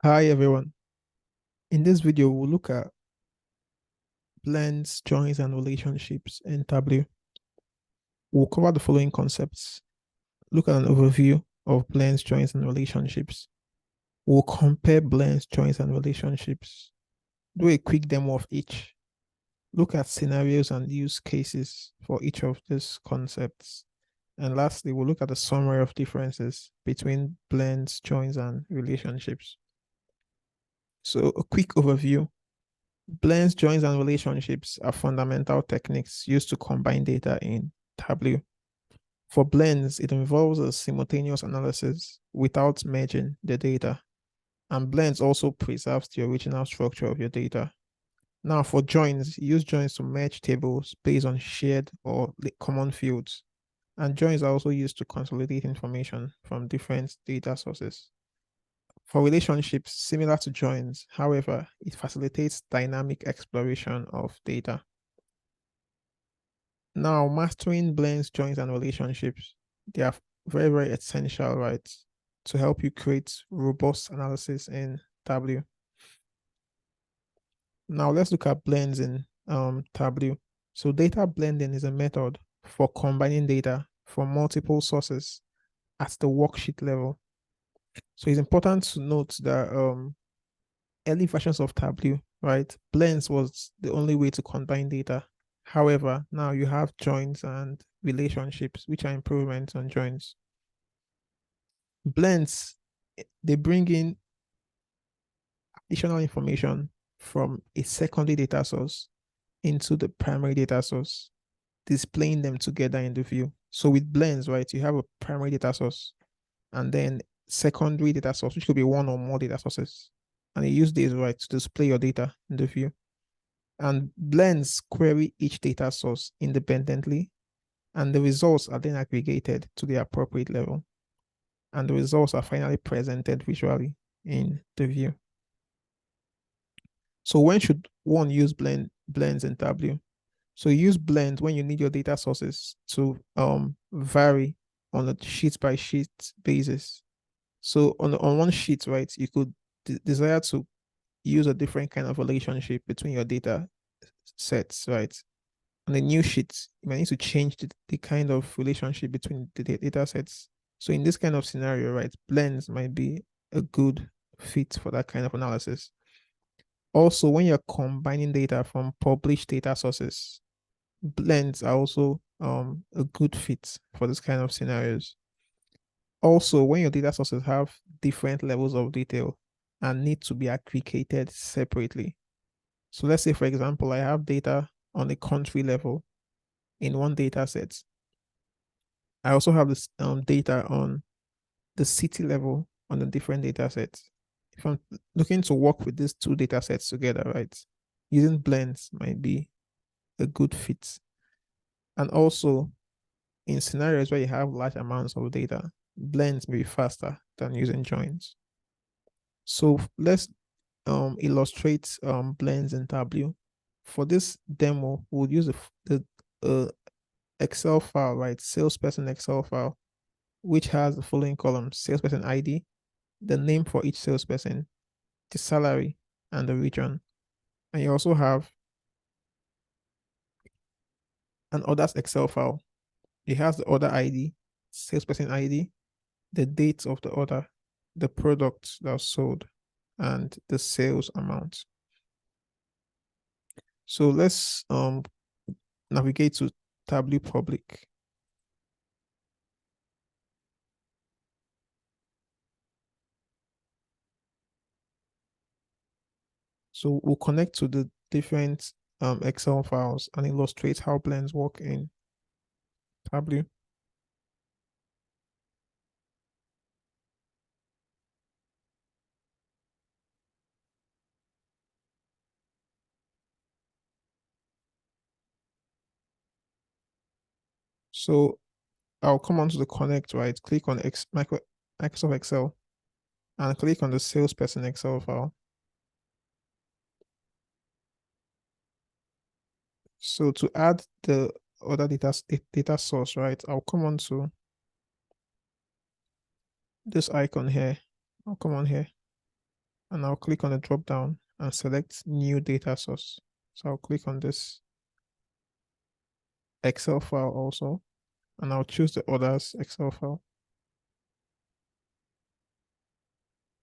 Hi everyone. In this video, we'll look at blends, joins, and relationships in Tableau. We'll cover the following concepts. Look at an overview of blends, joins, and relationships. We'll compare blends, joins, and relationships. Do a quick demo of each. Look at scenarios and use cases for each of these concepts. And lastly, we'll look at the summary of differences between blends, joins, and relationships. So a quick overview. Blends, joins, and relationships are fundamental techniques used to combine data in Tableau. For blends, it involves a simultaneous analysis without merging the data. And blends also preserves the original structure of your data. Now, for joins, use joins to merge tables based on shared or common fields. And joins are also used to consolidate information from different data sources. For relationships similar to joins, however, it facilitates dynamic exploration of data. Now, mastering blends, joins, and relationships, they are very, very essential, right, to help you create robust analysis in Tableau. Now, let's look at blends in Tableau. So data blending is a method for combining data from multiple sources at the worksheet level. So it's important to note that early versions of Tableau, right, blends was the only way to combine data. However, now you have joins and relationships, which are improvements on joins. Blends, they bring in additional information from a secondary data source into the primary data source, displaying them together in the view. So with blends, right, you have a primary data source and then secondary data source, which could be one or more data sources. And you use these, right, to display your data in the view. And blends query each data source independently, and the results are then aggregated to the appropriate level. And the results are finally presented visually in the view. So when should one use blends in Tableau? So use blends when you need your data sources to vary on a sheet by sheet basis. So on one sheet, right, you could desire to use a different kind of relationship between your data sets, right? On a new sheet, you might need to change the kind of relationship between the data sets. So in this kind of scenario, right, blends might be a good fit for that kind of analysis. Also, when you're combining data from published data sources, blends are also a good fit for this kind of scenarios. Also, when your data sources have different levels of detail and need to be aggregated separately. So let's say, for example, I have data on a country level in one data set. I also have this data on the city level on a different data set. If I'm looking to work with these two data sets together, right, using blends might be a good fit. And also, in scenarios where you have large amounts of data, blends may be faster than using joins. So let's illustrate blends in Tableau. For this demo, we'll use the Excel file, right? Salesperson Excel file, which has the following columns: salesperson ID, the name for each salesperson, the salary, and the region. And you also have an orders Excel file. It has the order ID, salesperson ID, the date of the order, the product that was sold, and the sales amount. So let's navigate to Tableau Public. So we'll connect to the different Excel files and illustrate how blends work in Tableau. So I'll come onto the connect, right? Click on Microsoft Excel and click on the salesperson Excel file. So to add the other data source, right? I'll come on to this icon here. I'll come on here. and I'll click on the drop down and select new data source. So I'll click on this Excel file also, and I'll choose the others Excel file.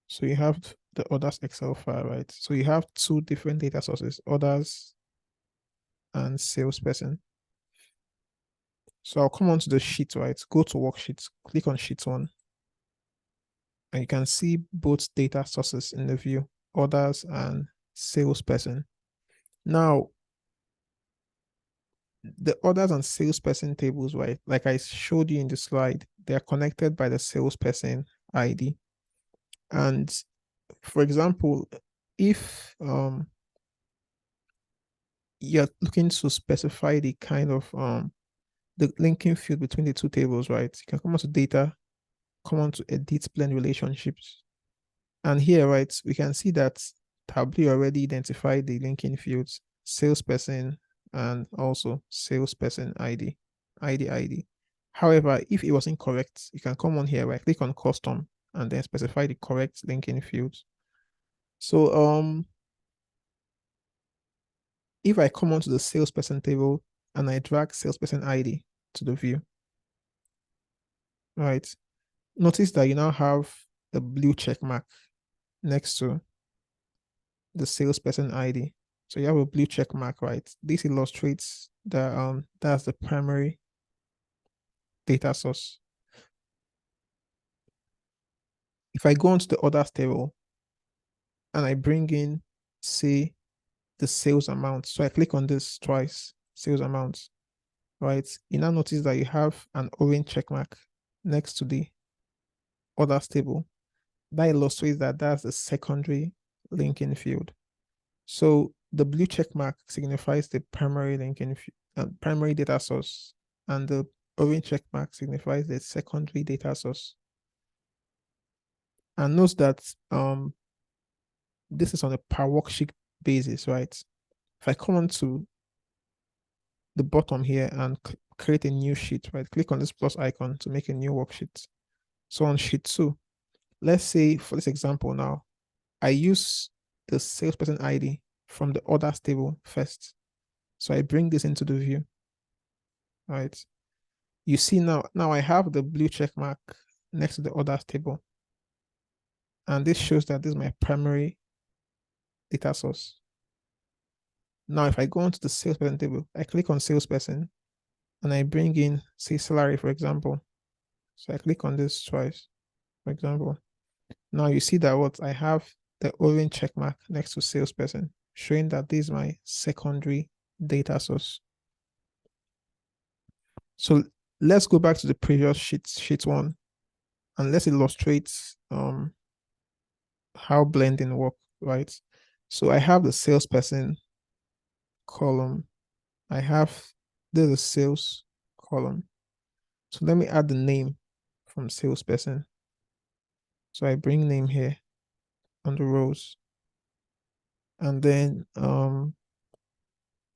So you have the others Excel file, right? So you have two different data sources, others and salesperson. So I'll come onto the sheet, right? Go to worksheets, click on sheet one, and you can see both data sources in the view, others and salesperson. Now, the others and salesperson tables, right? Like I showed you in the slide, they are connected by the salesperson ID. And for example, if you're looking to specify the kind of the linking field between the two tables, right? You can come on to data, come on to edit blend relationships. And here, right, we can see that Tableau already identified the linking fields, salesperson and also salesperson ID, ID. However, if it was incorrect, you can come on here, right, click on custom and then specify the correct linking fields. So if I come onto the salesperson table and I drag salesperson ID to the view, right, notice that you now have the blue check mark next to the salesperson ID. So you have a blue check mark, right? This illustrates that that's the primary data source. If I go into the others table and I bring in, say, the sales amount, so I click on this twice, sales amount, right? You now notice that you have an orange check mark next to the others table. That illustrates that that's the secondary linking field. So the blue check mark signifies the primary linking primary data source, and the orange check mark signifies the secondary data source. And note that this is on a per worksheet basis, right? If I come on to the bottom here and create a new sheet, right? Click on this plus icon to make a new worksheet. So on sheet 2, let's say for this example now, I use the salesperson ID from the others table first. So I bring this into the view, right? You see now I have the blue check mark next to the others table. And this shows that this is my primary data source. Now, if I go into the salesperson table, I click on salesperson and I bring in, say, salary, for example. So I click on this twice, for example. Now you see that what I have the orange check mark next to salesperson, showing that this is my secondary data source. So let's go back to the previous sheet 1, and let's illustrate how blending work, right? So I have the salesperson column. I have the sales column. So let me add the name from salesperson. So I bring name here on the rows. And then the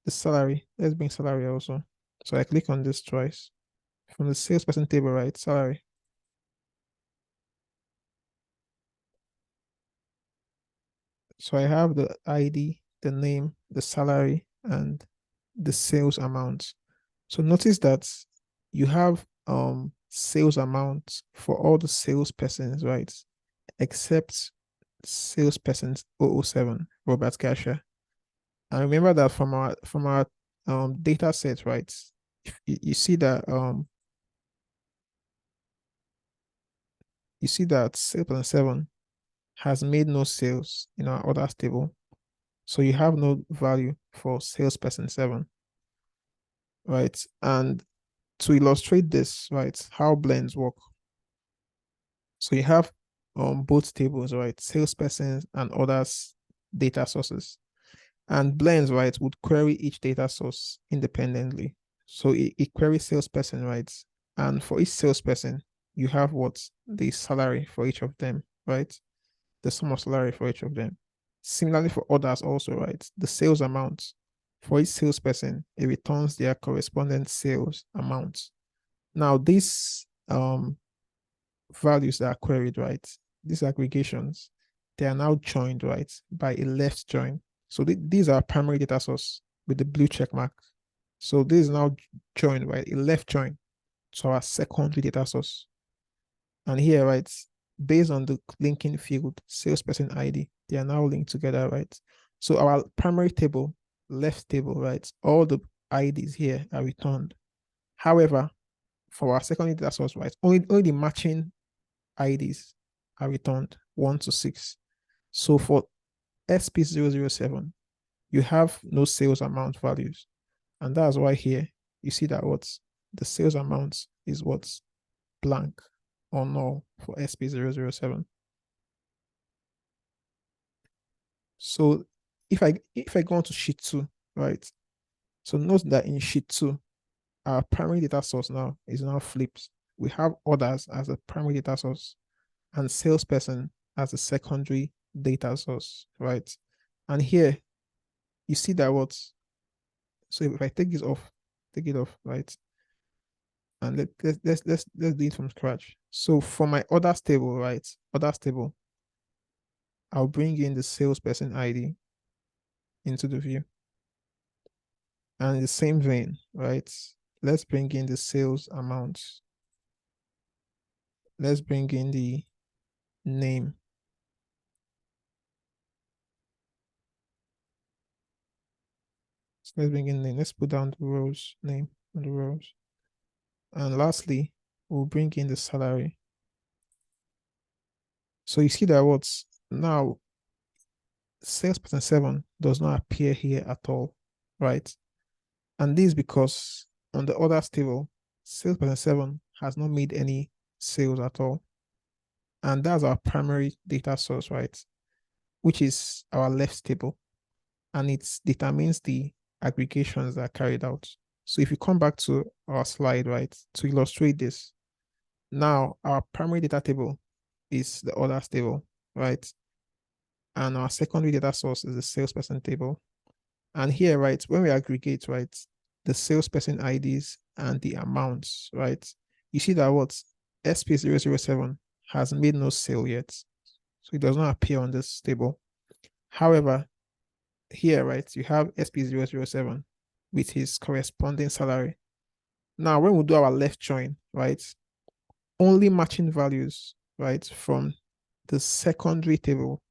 salary. Let's bring salary also. So I click on this twice. From the salesperson table, right? Salary. So I have the ID, the name, the salary, and the sales amount. So notice that you have sales amount for all the salespersons, right? Except salesperson 007, Robert Casher. And remember that from our data set, right? You see that salesperson 7 has made no sales in our orders table. So you have no value for salesperson 7, right? And to illustrate this, right, how blends work. So you have both tables, right? Salespersons and others data sources. And blends, right, would query each data source independently. So it queries salesperson, right? And for each salesperson, you have what? The salary for each of them, right? The sum of salary for each of them. Similarly for others also, right? The sales amount. For each salesperson, it returns their corresponding sales amount. Now, these values that are queried, right? These aggregations, they are now joined, right, by a left join. So these are primary data source with the blue check mark. So this is now joined, right, a left join to our secondary data source. And here, right, based on the linking field, salesperson ID, they are now linked together, right? So our primary table, left table, right, all the IDs here are returned. However, for our secondary data source, right, only the matching IDs are returned 1 to 6. So for SP007, you have no sales amount values. And that's why here you see that what's the sales amount is what's blank or null for SP007. So if I go on to sheet 2, right? So note that in sheet 2, our primary data source now is now flipped. We have orders as a primary data source and salesperson as a secondary data source, right? And here you see that what, so if I take it off, right? And let's do it from scratch. So for my orders table, right? Orders table, I'll bring in the salesperson ID into the view. And in the same vein, right? Let's bring in the sales amount. Let's bring in the name. So let's bring in name. Let's put down the rows name on the rows. And lastly, we'll bring in the salary. So you see that what's now salesperson 7 does not appear here at all, right? And this is because on the orders table, salesperson 7 has not made any sales at all. And that's our primary data source, right? Which is our left table. And it determines the aggregations that are carried out. So if you come back to our slide, right, to illustrate this, now our primary data table is the orders table, right? And our secondary data source is the salesperson table. And here, right, when we aggregate, right, the salesperson IDs and the amounts, right, you see that what SP007 has made no sale yet. So it does not appear on this table. However, here, right, you have SP007 with his corresponding salary. Now, when we do our left join, right, only matching values, right, from the secondary table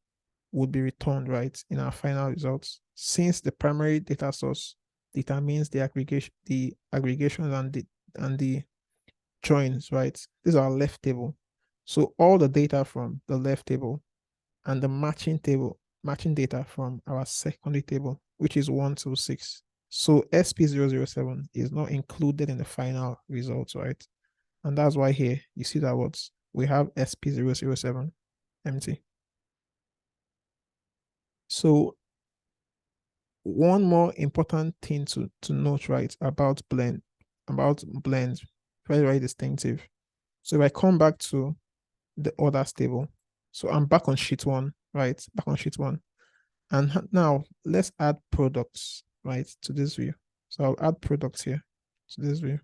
would be returned, right, in our final results, since the primary data source determines the aggregations and the joins, right? This is our left table. So all the data from the left table and the matching data from our secondary table, which is 1 to 6. So SP007 is not included in the final results, right? And that's why here you see that what we have SP007 empty. So one more important thing to note, right, about blends, very, very distinctive. So if I come back to the orders table, so I'm back on sheet 1, right? Back on sheet 1. And now let's add products, right, to this view. So I'll add products here to this view.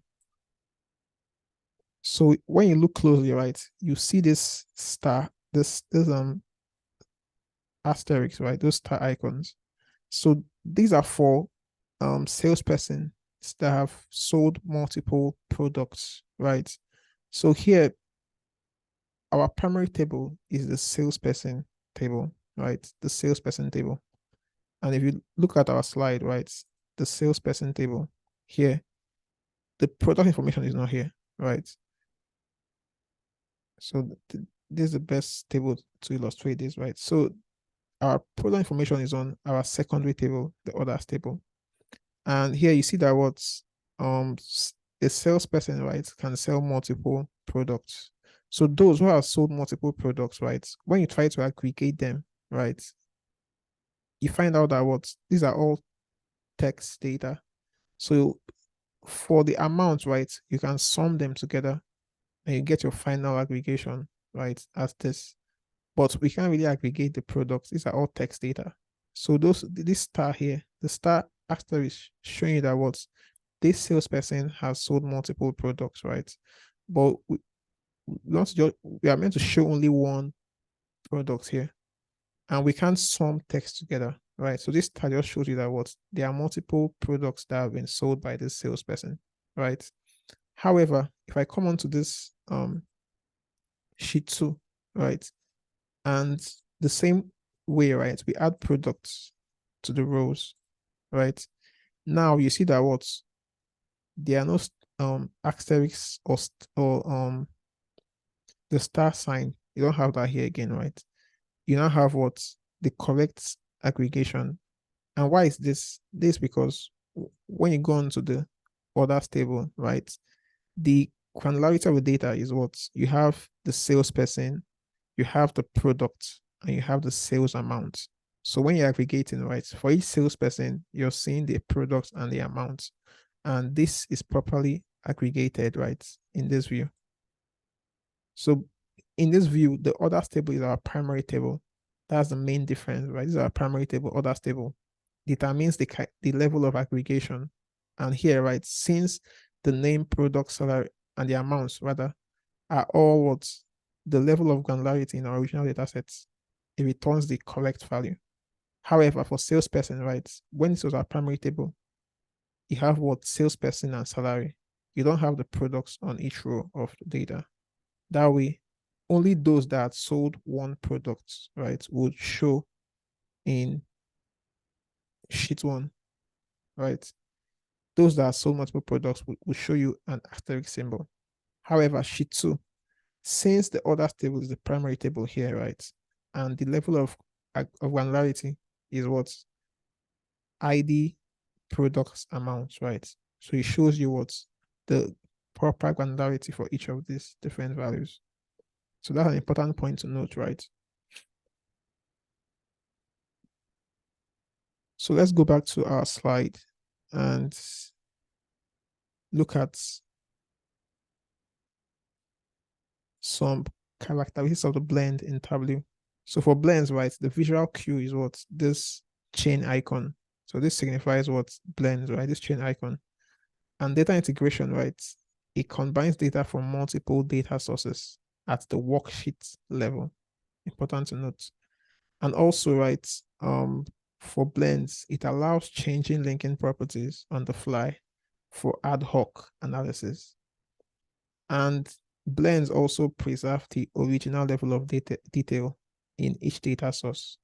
So when you look closely, right, you see this star, this asterisk, right? Those star icons. So these are for salesperson that have sold multiple products, right? So here, our primary table is the salesperson table, right? The salesperson table. And if you look at our slide, right, the salesperson table here, the product information is not here, right? So this is the best table to illustrate this, right? So our product information is on our secondary table, the orders table. And here you see that what's a salesperson, right, can sell multiple products. So those who have sold multiple products, right, when you try to aggregate them, right, you find out that what these are all text data. So for the amount, right, you can sum them together and you get your final aggregation, right, as this. But we can't really aggregate the products. These are all text data. So this star here, the star actually is showing you that what this salesperson has sold multiple products, right? But we are meant to show only one product here. and we can't sum text together, right? So this tag just shows you that what there are multiple products that have been sold by this salesperson, right? However, if I come onto this sheet 2, right, and the same way, right, we add products to the rows, right? Now you see that what there are no asterisks or the star sign. You don't have that here again, right? You now have what the correct aggregation. And why is this? This because when you go into the orders table, right, the granularity of the data is what you have: the salesperson, you have the product, and you have the sales amount. So when you're aggregating, right, for each salesperson, you're seeing the product and the amount. And this is properly aggregated, right, in this view. So in this view, the orders table is our primary table. That's the main difference, right? This is our primary table, orders table. Determines the level of aggregation. And here, right, since the name, product, salary, and the amounts rather are all what the level of granularity in our original data sets, it returns the correct value. However, for salesperson, right, when this was our primary table, you have what salesperson and salary. You don't have the products on each row of the data. That way, only those that sold one product, right, would show in sheet 1, right? Those that sold multiple products will show you an asterisk symbol. However, sheet 2, since the orders table is the primary table here, right, and the level of granularity is what ID products amounts, right? So it shows you what the proper granularity for each of these different values. So that's an important point to note, right? So let's go back to our slide and look at some characteristics of the blend in Tableau. So for blends, right, the visual cue is what this chain icon. So this signifies what blends, right? This chain icon. And data integration, right? It combines data from multiple data sources at the worksheet level. Important to note. And also, right, for blends, it allows changing linking properties on the fly for ad hoc analysis. And blends also preserve the original level of detail in each data source.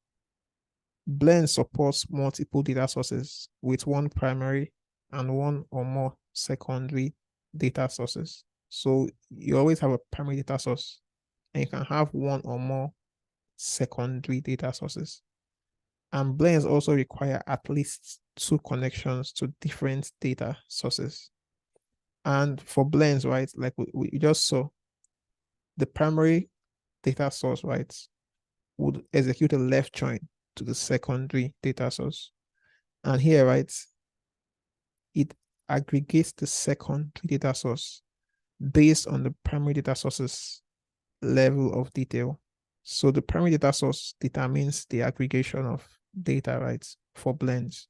Blend supports multiple data sources with one primary and one or more secondary data sources. So you always have a primary data source and you can have one or more secondary data sources. And blends also require at least 2 connections to different data sources. And for blends, right, like we just saw, the primary data source, right, would execute a left join to the secondary data source. And here, right, it aggregates the secondary data source based on the primary data source's level of detail. So the primary data source determines the aggregation of data, right, for blends.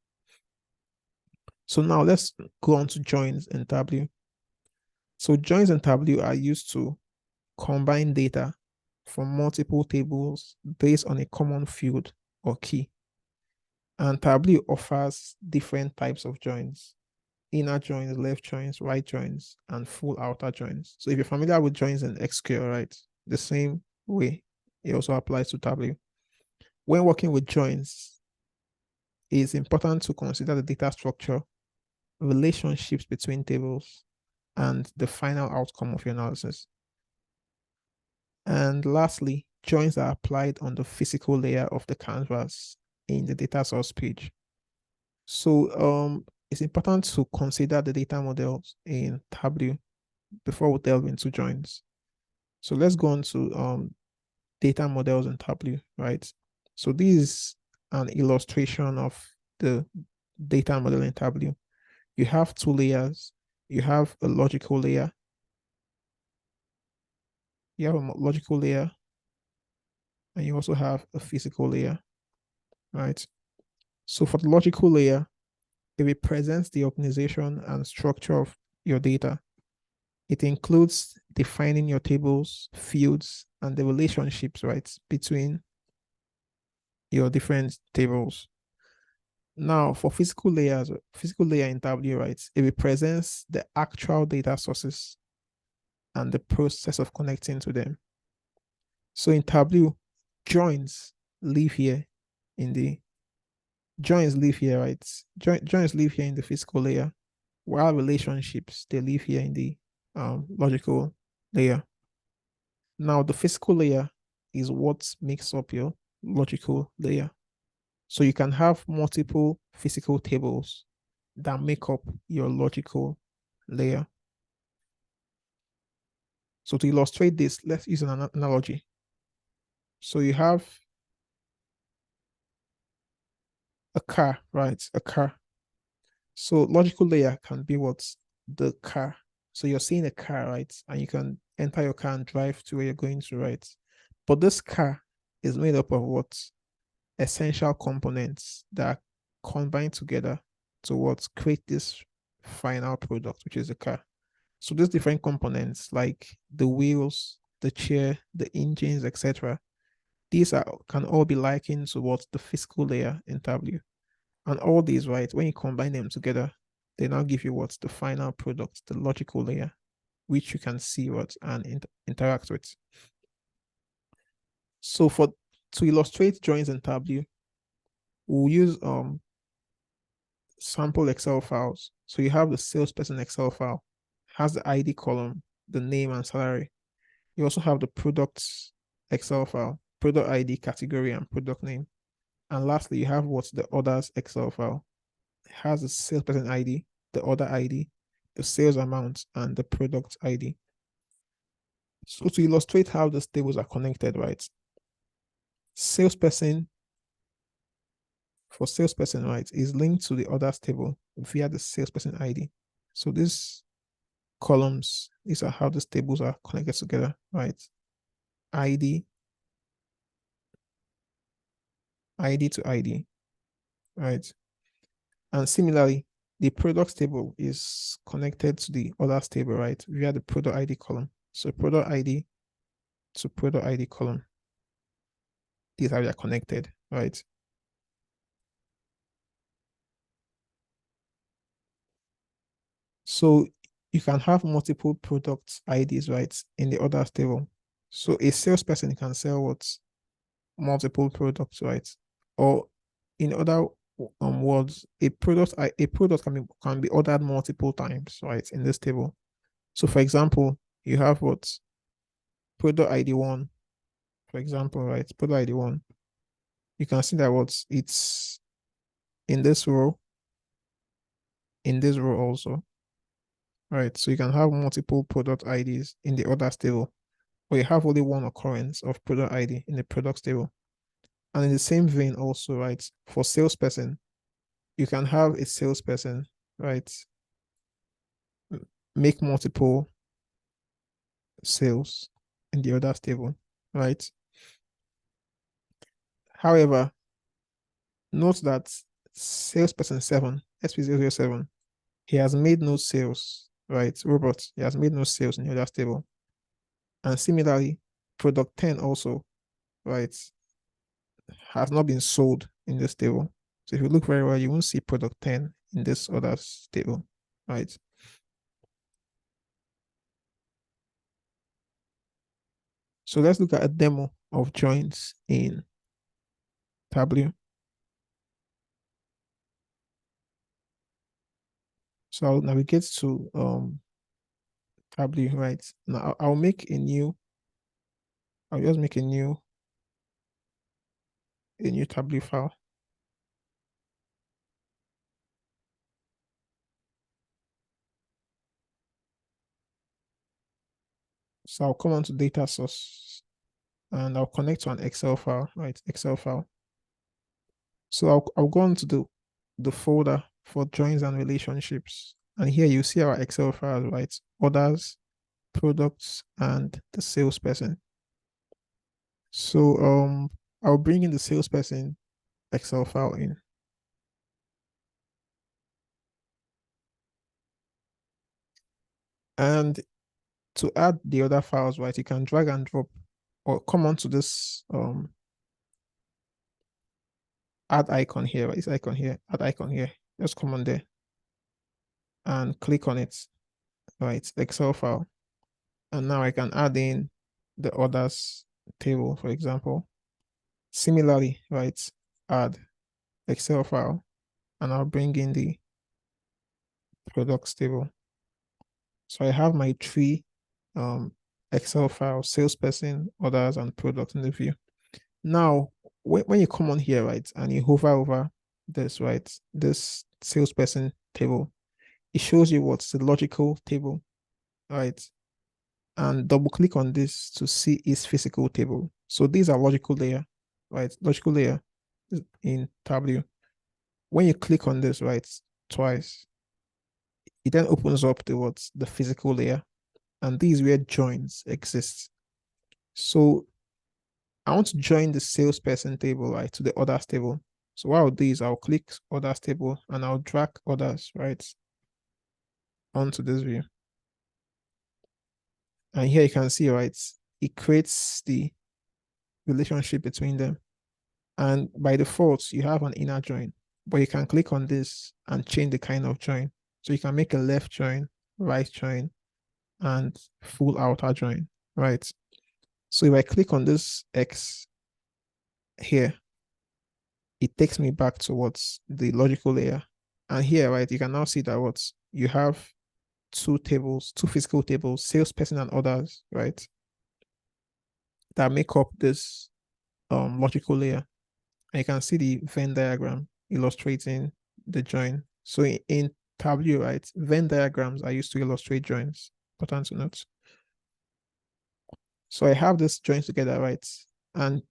So now let's go on to joins in Tableau. So joins in Tableau are used to combine data from multiple tables based on a common field or key. And Tableau offers different types of joins: inner joins, left joins, right joins, and full outer joins. So if you're familiar with joins in SQL, right, the same way it also applies to Tableau. When working with joins, it's important to consider the data structure, relationships between tables, and the final outcome of your analysis. And lastly, joins are applied on the physical layer of the canvas in the data source page. So it's important to consider the data models in Tableau before we delve into joins. So let's go on to data models in Tableau, right? So this is an illustration of the data model in Tableau. You have 2 layers. You have a logical layer. You have a logical layer, and you also have a physical layer, right? So for the logical layer, it represents the organization and structure of your data. It includes defining your tables, fields, and the relationships, right, between your different tables. Now, for physical layers, physical layer in Tableau, right, it represents the actual data sources and the process of connecting to them. So in Tableau, joins live here in the joins live here, right? Joins live here in the physical layer, while relationships they live here in the logical layer. Now, the physical layer is what makes up your logical layer. So you can have multiple physical tables that make up your logical layer. So to illustrate this, let's use an analogy. So you have a car, right? A car. So logical layer can be what's the car. So you're seeing a car, right? And you can enter your car and drive to where you're going to, right? But this car is made up of what? Essential components that combine together to what create this final product, which is the car. So these different components like the wheels, the chair, the engines, etc. These are can all be likened to what the physical layer in Tableau. And all these, right, when you combine them together, they now give you what's the final product, the logical layer, which you can see what and interact with. So for to illustrate joins in Tableau, we'll use sample Excel files. So you have the salesperson Excel file, has the ID column, the name and salary. You also have the products Excel file, product ID, category, and product name. And lastly, you have what's the orders Excel file. It has the salesperson ID, the order ID, the sales amount, and the product ID. So to illustrate how these tables are connected, right? Salesperson for salesperson, right, is linked to the orders table via the salesperson ID. So these columns, these are how these tables are connected together, right? ID, ID to ID, right? And similarly, the products table is connected to the orders table, right? Via the product ID column. So product ID to product ID column. These are connected, right? So you can have multiple product IDs, right, in the orders table. So a salesperson can sell what multiple products, right? Or in other words, a product can be ordered multiple times, right, in this table. So for example, you have what product ID one, for example, right? Product ID one. You can see that what it's in this row also, right? So you can have multiple product IDs in the orders table, or you have only one occurrence of product ID in the products table. And in the same vein also, right, for salesperson, you can have a salesperson, right, make multiple sales in the orders table, right? However, note that salesperson 7, SP007, he has made no sales, right? Robert, he has made no sales in the orders table. And similarly, product 10 also, right, has not been sold in this table. So if you look very well, you won't see product 10 in this orders table, right? So let's look at a demo of joins in Tableau. So I'll navigate to Tableau, right? Now I'll make a new, I'll just make a new Tableau file. So I'll come on to data source and I'll connect to an Excel file, right? Excel file. So I'll go on to the folder for joins and relationships. And here you see our Excel file, right? Orders, products, and the salesperson. So I'll bring in the salesperson Excel file in. And to add the other files, right, you can drag and drop or come onto this add icon here, right? This icon here, add icon here. Just come on there and click on it, right? Excel file. And now I can add in the orders table, for example. Similarly, right? Add Excel file, and I'll bring in the products table. So I have my three Excel files: salesperson, orders, and products in the view. Now, when you come on here, right, and you hover over this, right, this salesperson table, it shows you what's the logical table, right? And double click on this to see its physical table. So these are logical layer, right? Logical layer in Tableau. When you click on this, right, twice, it then opens up the what's the physical layer, and these where joins exist. So I want to join the salesperson table, right, to the orders table. So what I'll do is I'll click orders table and I'll drag orders, right, onto this view. And here you can see, right, it creates the relationship between them. And by default, you have an inner join, but you can click on this and change the kind of join. So you can make a left join, right join, and full outer join, right? So if I click on this X here, it takes me back towards the logical layer. And here, right, you can now see that what you have two tables, two physical tables, salesperson and orders, right, that make up this logical layer. And you can see the Venn diagram illustrating the join. So in Tableau, right, Venn diagrams are used to illustrate joins. Important to note. So I have this joins together, right? And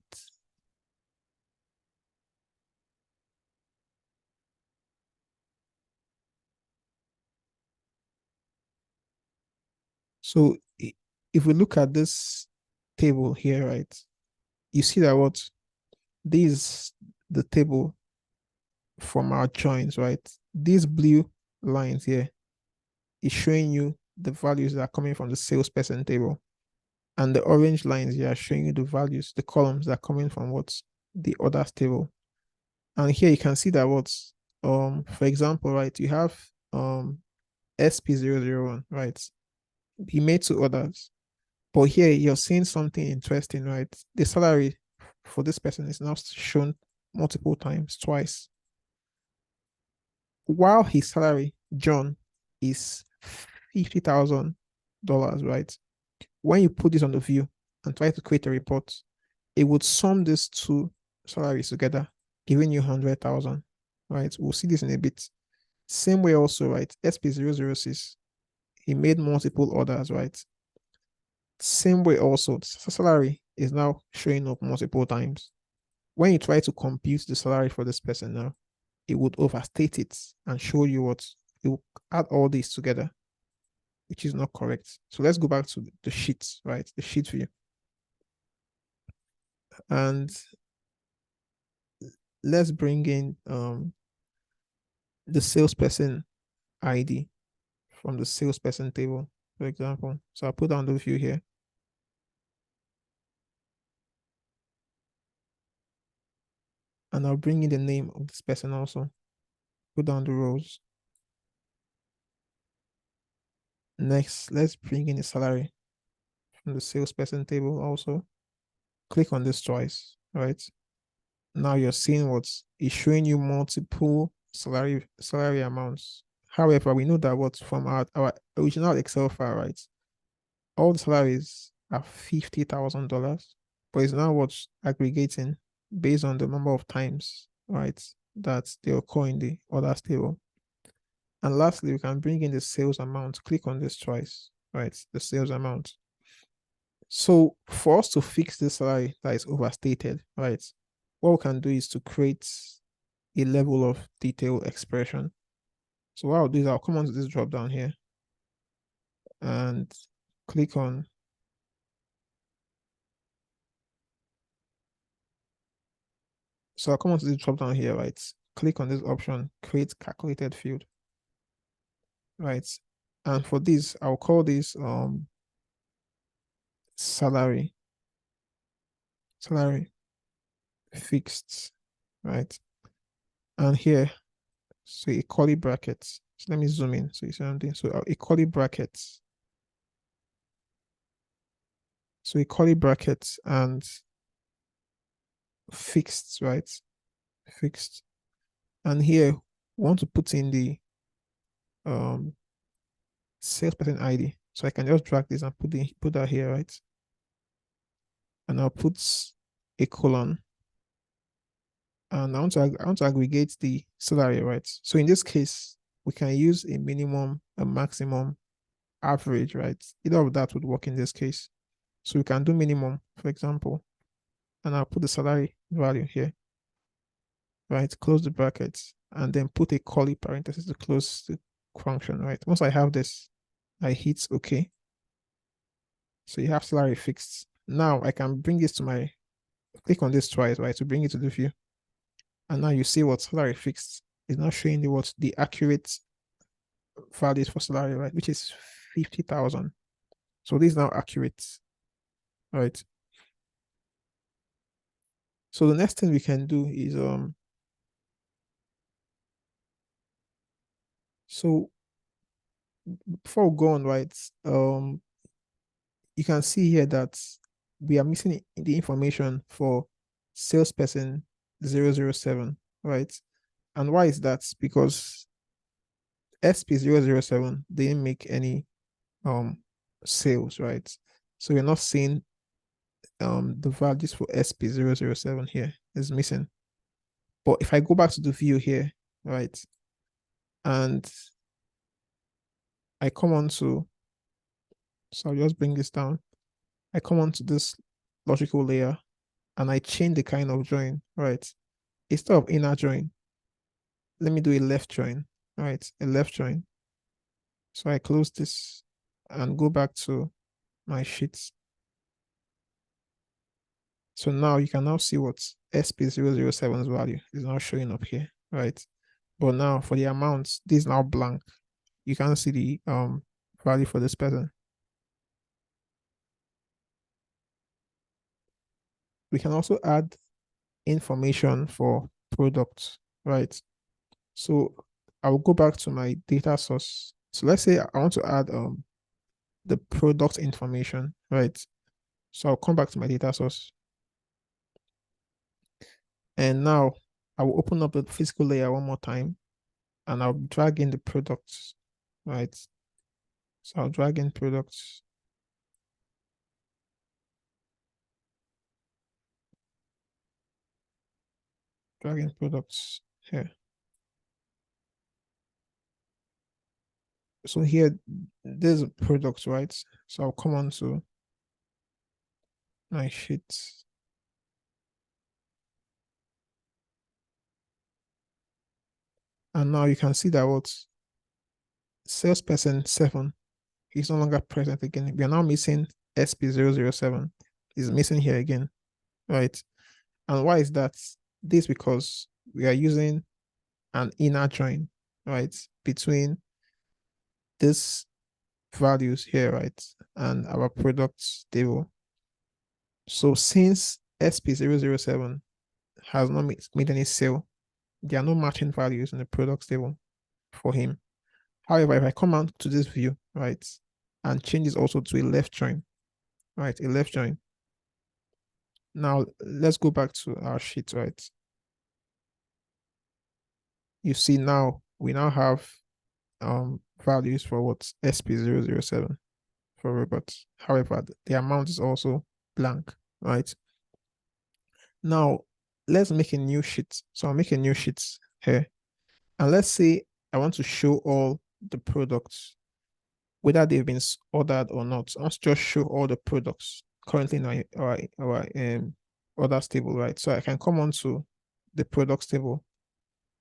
so if we look at this table here, right, you see that what this the table from our joins, right? These blue lines here is showing you the values that are coming from the salesperson table. And the orange lines here are showing you the values, the columns that are coming from what's the orders table. And here you can see that what's for example, right, you have SP001, right? He made two orders. But here you're seeing something interesting, right? The salary for this person is now shown multiple times, twice. While his salary, John, is $50,000, right? When you put this on the view and try to create a report, it would sum these two salaries together, giving you 100,000, right? We'll see this in a bit. Same way also, right? SP006, he made multiple orders, right? Same way also, the salary is now showing up multiple times. When you try to compute the salary for this person now, it would overstate it and show you what it will add all these together, which is not correct. So let's go back to the sheets, right? The sheet view. And let's bring in the salesperson ID from the salesperson table, for example. So I'll put down the view here. And I'll bring in the name of this person also. Put down the rows. Next, let's bring in the salary from the salesperson table also. Click on this twice, right? Now you're seeing what's it's showing you multiple salary amounts. However, we know that what from our original Excel file, right? All the salaries are $50,000, but it's now what's aggregating based on the number of times, right, that they occur in the orders table. And lastly, we can bring in the sales amount. Click on this twice, right? The sales amount. So for us to fix this salary that is overstated, right, what we can do is to create a level of detail expression. So what I'll do is I'll come onto this drop down here and click on so I'll come onto this drop down here, right? Click on this option, create calculated field, right? And for this, I'll call this salary fixed, right? And here, so a curly bracket. So let me zoom in so you see what I'm doing. So a curly bracket. So a curly bracket and fixed, right? Fixed. And here, we want to put in the um salesperson ID. So I can just drag this and put that here, right? And I'll put a colon. And I want to aggregate the salary, right? So in this case, we can use a minimum, a maximum, average, right? Either of that would work in this case. So we can do minimum, for example, and I'll put the salary value here, right? Close the brackets and then put a curly parenthesis to close the function, right? Once I have this, I hit OK. So you have salary fixed. Now I can bring this to my, click on this twice, right? To bring it to the view. And now you see what salary fixed is now showing you what the accurate values for salary, right? Which is 50,000. So this is now accurate, right? So the next thing we can do is so before we go on, right? You can see here that we are missing the information for salesperson 007, right? And why is that? Because SP007 didn't make any um sales, right? So we're not seeing the values for SP007 here is missing. But if I go back to the view here, right, and I come on to, so I'll just bring this down. I come on to this logical layer and I change the kind of join, right? Instead of inner join, let me do a left join, right? A left join. So I close this and go back to my sheets. So now you can now see what SP007's value is now showing up here, right? But now for the amounts, this is now blank. You can't see the value for this person. We can also add information for products, right? So I'll go back to my data source. So let's say I want to add the product information, right? So I'll come back to my data source. And now I will open up the physical layer one more time and I'll drag in the products, right? So I'll drag in products. Drag in products here. So here, there's products, right? So I'll come on to my sheet. And now you can see that what salesperson 7 is no longer present again. We are now missing SP007. Is missing here again, right? And why is that? This because we are using an inner join, right, between this values here, right, and our products table. So since SP007 has not made any sale, there are no matching values in the products table for him. However, if I come out to this view, right, and change this also to a left join, right, a left join. Now let's go back to our sheet, right? You see now we now have values for what SP007 for robots. However, the amount is also blank, right? Now let's make a new sheet. So I'll make a new sheet here. And let's say I want to show all the products, whether they've been ordered or not. Let's just show all the products currently in our orders table, right? So I can come on to the products table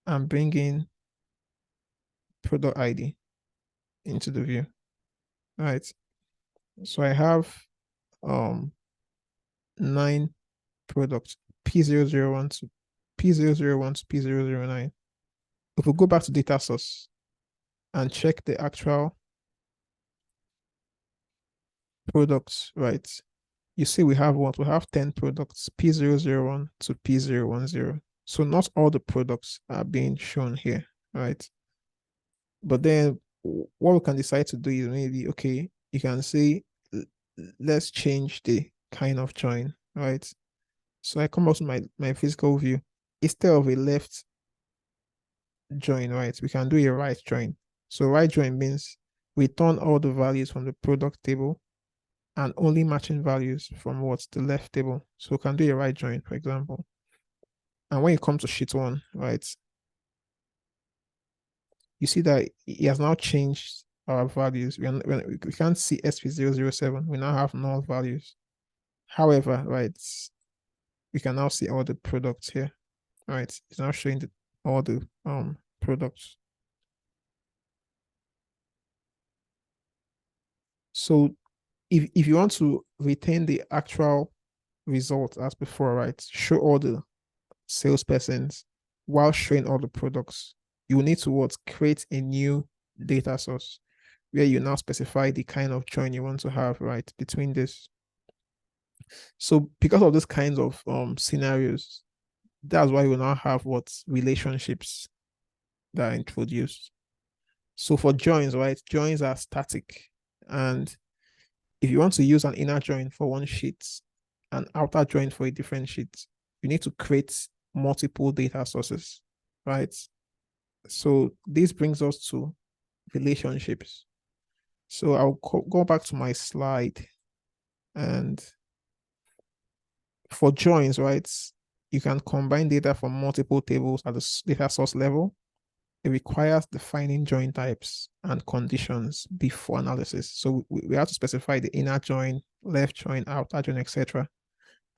and bring in product ID into the view, right? So I have 9 products, P001 to P001 to P009. If we go back to data source and check the actual products, right? You see we have what? We have 10 products, P001 to P010. So not all the products are being shown here, right? But then what we can decide to do is maybe, okay, you can say, let's change the kind of join, right? So I come out to my physical view. Instead of a left join, right, we can do a right join. So right join means return all the values from the product table and only matching values from what's the left table. So we can do a right join, for example. And when it comes to sheet one, right, you see that he has now changed our values. We can't see SP007. We now have null values. However, right, we can now see all the products here. Right, it's now showing all the products. So if you want to retain the actual result as before, right, show all the salespersons while showing all the products, you need to what, create a new data source where you now specify the kind of join you want to have, right, between this. So because of these kinds of scenarios, that's why we now have what, relationships that are introduced. So for joins, right, joins are static. And if you want to use an inner join for one sheet, an outer join for a different sheet, you need to create multiple data sources, right? So this brings us to relationships. So I'll go back to my slide, and for joins, right, you can combine data from multiple tables at the data source level. It requires defining join types and conditions before analysis. So we have to specify the inner join, left join, outer join, etc.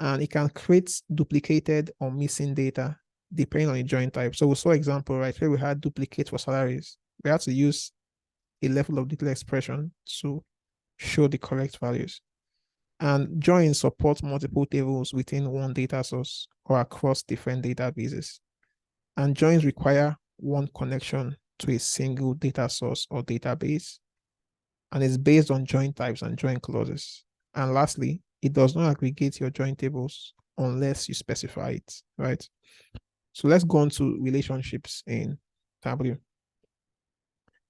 And it can create duplicated or missing data depending on the join type. So we saw example, right, where we had duplicate for salaries. We had to use a level of detail expression to show the correct values. And join supports multiple tables within one data source or across different databases. And joins require one connection to a single data source or database, and it's based on join types and join clauses. And lastly, it does not aggregate your join tables unless you specify it, right? So let's go on to relationships in Tableau.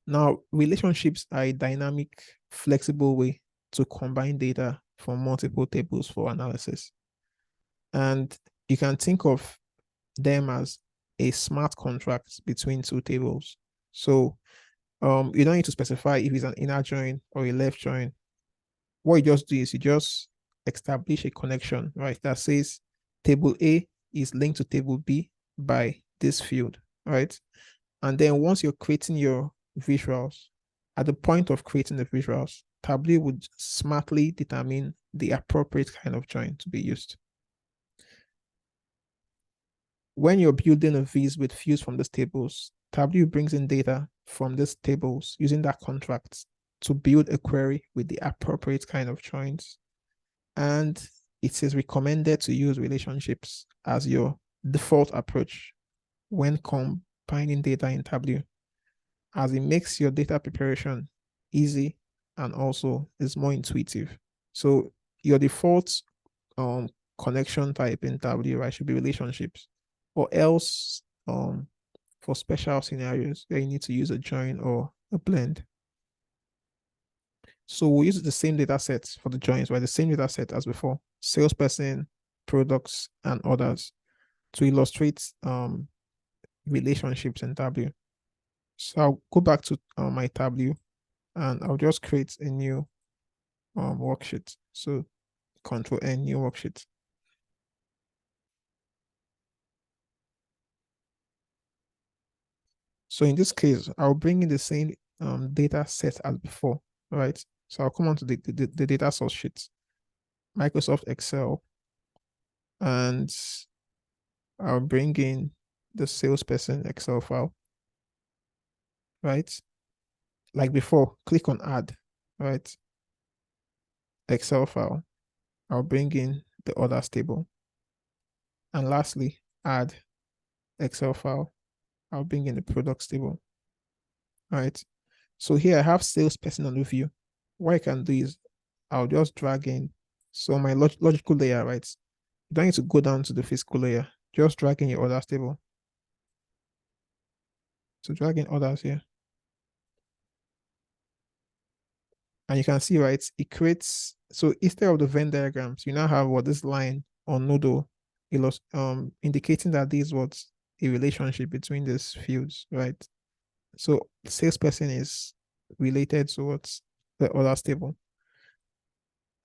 Now, relationships are a dynamic, flexible way to combine data from multiple tables for analysis. And you can think of them as a smart contract between two tables. So you don't need to specify if it's an inner join or a left join. What you just do is you just establish a connection, right? That says table A is linked to table B by this field, right? And then once you're creating your visuals, at the point of creating the visuals, Tableau would smartly determine the appropriate kind of join to be used. When you're building a viz with fields from these tables, Tableau brings in data from these tables using that contract to build a query with the appropriate kind of joins. And it is recommended to use relationships as your default approach when combining data in Tableau, as it makes your data preparation easy and also is more intuitive. So your default connection type in Tableau, right, should be relationships, or else for special scenarios where you need to use a join or a blend. So we'll use the same data sets for the joins, right? The same data set as before, salesperson, products, and others, to illustrate relationships in Tableau. So I'll go back to my Tableau, and I'll just create a new worksheet. So Control N, new worksheet. So in this case, I'll bring in the same data set as before, right? So I'll come on to the data source sheet, Microsoft Excel, and I'll bring in the salesperson Excel file, right? Like before, click on add, right? Excel file. I'll bring in the others table. And lastly, add Excel file. I'll bring in the products table, right? So here I have salesperson on the view. What I can do is I'll just drag in. So my logical layer, right? You don't need to go down to the physical layer. just drag in your orders table. So drag in orders here. And you can see, right, it creates, so instead of the Venn diagrams, you now have what this line or noodle indicating that this was a relationship between these fields, right? So salesperson is related to what's the orders table.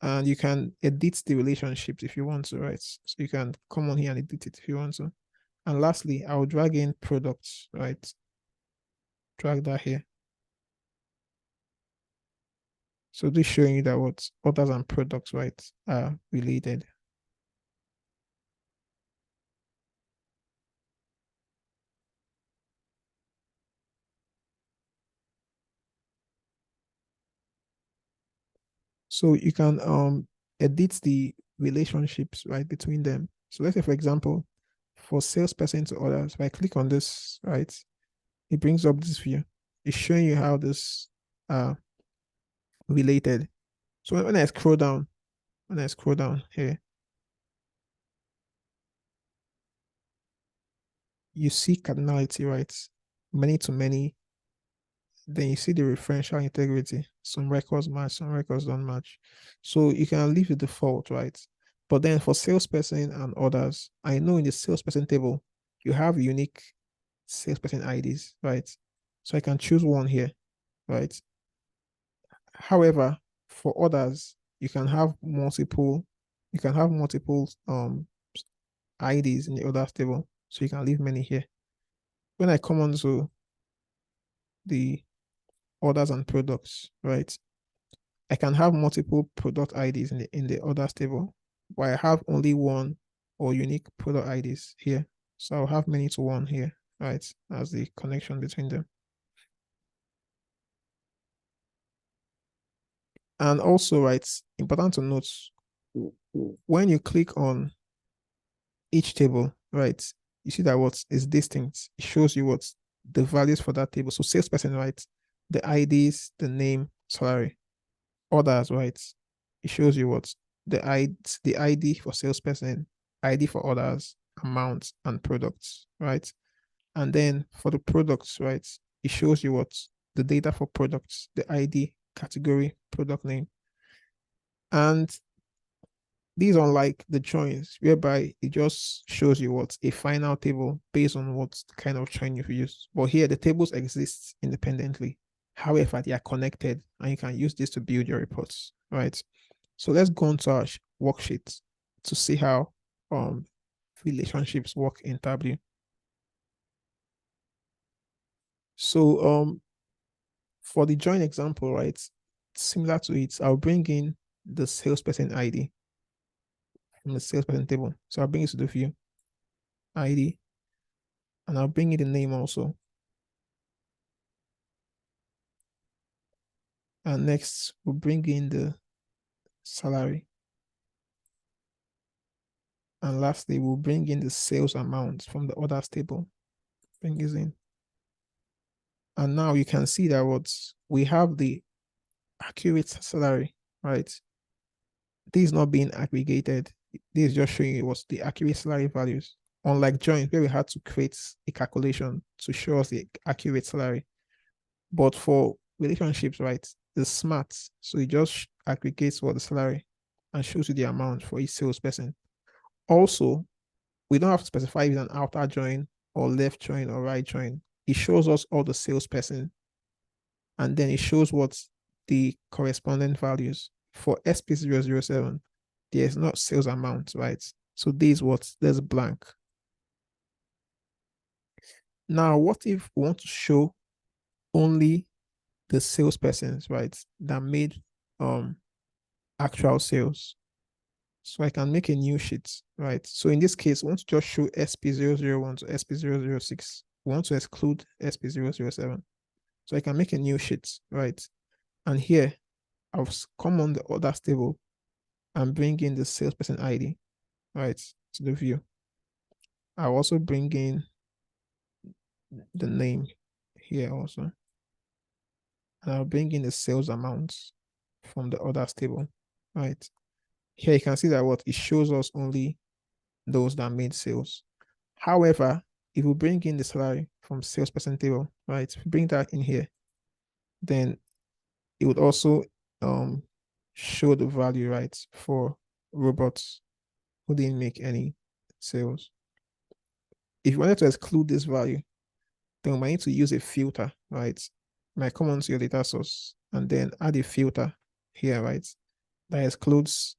And you can edit the relationships if you want to, right? So you can come on here and edit it if you want to. And lastly, I'll drag in products, right? Drag that here. So this showing you that what orders and products, right, are related. So you can edit the relationships, right, between them. So let's say, for example, for salesperson to orders, if I click on this, right, it brings up this view. It's showing you how this are related. So when I scroll down here, you see cardinality, right? Many to many. Then you see the referential integrity. Some records match, some records don't match. So you can leave the default, right? But then for salesperson and others, I know in the salesperson table, you have unique salesperson IDs, right? So I can choose one here, right? However, for others, you can have multiple IDs in the others table. So you can leave many here. When I come on to the orders and products, right? I can have multiple product IDs in the orders table, but I have only one or unique product IDs here. So I'll have many to one here, right? As the connection between them. And also, right, important to note, when you click on each table, right, you see that what is distinct. It shows you what the values for that table. So salesperson, right, the IDs, the name, salary. Others, right? It shows you what the ID for salesperson, ID for others, amount, and products, right? And then for the products, right? It shows you what the data for products, the ID, category, product name. And these unlike the joins, whereby it just shows you what a final table based on what kind of join you've used. But here the tables exist independently. However, they are connected and you can use this to build your reports, right? So let's go into our worksheet to see how relationships work in Tableau. So for the join example, right, similar to it, I'll bring in the salesperson ID from the salesperson table. So I'll bring it to the view ID and I'll bring in the name also. And next we'll bring in the salary. And lastly, we'll bring in the sales amount from the orders table. Bring this in. And now you can see that what we have the accurate salary, right? This is not being aggregated. This is just showing you what's the accurate salary values. Unlike join, where we had to create a calculation to show us the accurate salary. But for relationships, right, it's smart. So it just aggregates what the salary and shows you the amount for each salesperson. Also, we don't have to specify if it's an outer join or left join or right join. It shows us all the salesperson and then it shows what the corresponding values for SP007. There's not sales amount, right? So this what there's blank. Now, what if we want to show only the salespersons, right, that made actual sales? So I can make a new sheet, right? So in this case, we want to just show SP001 to SP006. We want to exclude SP007. So I can make a new sheet, right? And here, I'll come on the orders table and bring in the salesperson ID, right, to the view. I'll also bring in the name here also. And I'll bring in the sales amounts from the orders table, right? Here you can see that what it shows us only those that made sales. However, if we bring in the salary from salesperson table, right? If we bring that in here, then it would also show the value, right, for robots who didn't make any sales. If you wanted to exclude this value, then we might need to use a filter, right? You might come onto your data source and then add a filter here, right? That excludes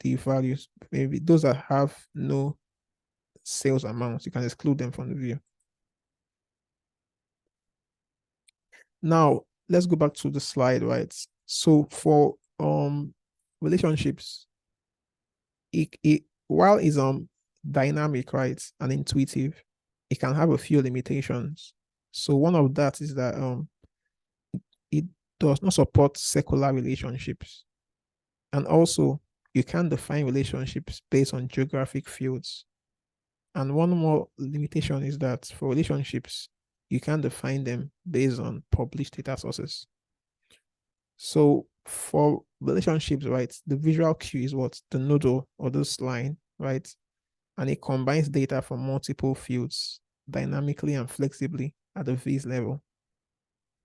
the values. Maybe those that have no sales amounts, you can exclude them from the view. Now, let's go back to the slide, right? So for relationships, while it's dynamic, right, and intuitive, it can have a few limitations. So one of that is that it does not support secular relationships. And also, you can define relationships based on geographic fields. And one more limitation is that for relationships, you can define them based on published data sources. So for relationships, right, the visual cue is what? The noodle or this line, right? And it combines data from multiple fields dynamically and flexibly at the V's level.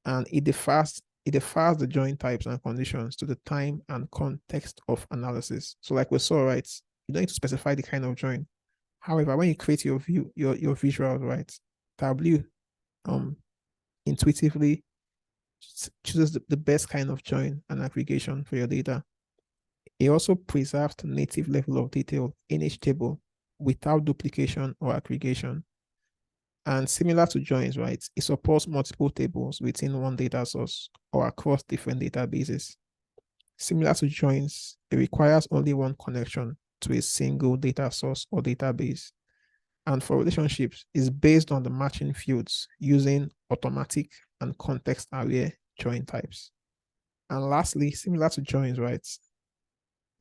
And it differs the join types and conditions to the time and context of analysis. So like we saw, right, you don't need to specify the kind of join. However, when you create your view, your visuals, right, Tableau intuitively chooses the best kind of join and aggregation for your data. It also preserves the native level of detail in each table without duplication or aggregation. And similar to joins, right, it supports multiple tables within one data source or across different databases. Similar to joins, it requires only one connection to a single data source or database. And for relationships, it's based on the matching fields using automatic and context-aware join types. And lastly, similar to joins, right,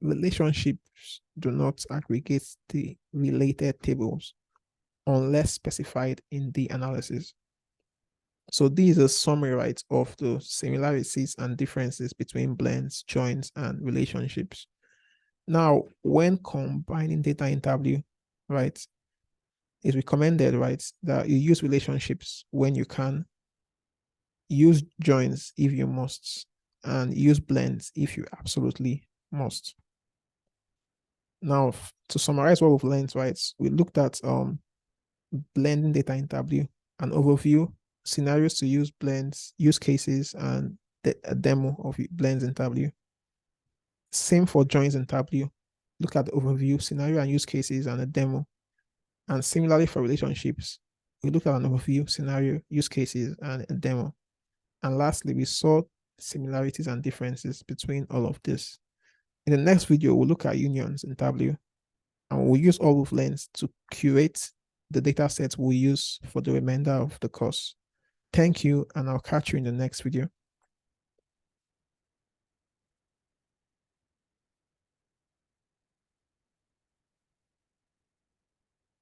relationships do not aggregate the related tables unless specified in the analysis. So this is a summary, right, of the similarities and differences between blends, joins, and relationships. Now, when combining data in Tableau, right, it's recommended, right, that you use relationships when you can, use joins if you must, and use blends if you absolutely must. Now, to summarize what we've learned, right, we looked at blending data in Tableau, an overview, scenarios to use blends, use cases, and a demo of blends in Tableau. Same for joins in Tableau. Look at the overview, scenario and use cases, and a demo. And similarly for relationships, we looked at an overview, scenario, use cases, and a demo. And lastly, we saw similarities and differences between all of this. In the next video, we'll look at unions in Tableau, and we'll use all of lens to curate the data sets we'll use for the remainder of the course. Thank you, and I'll catch you in the next video.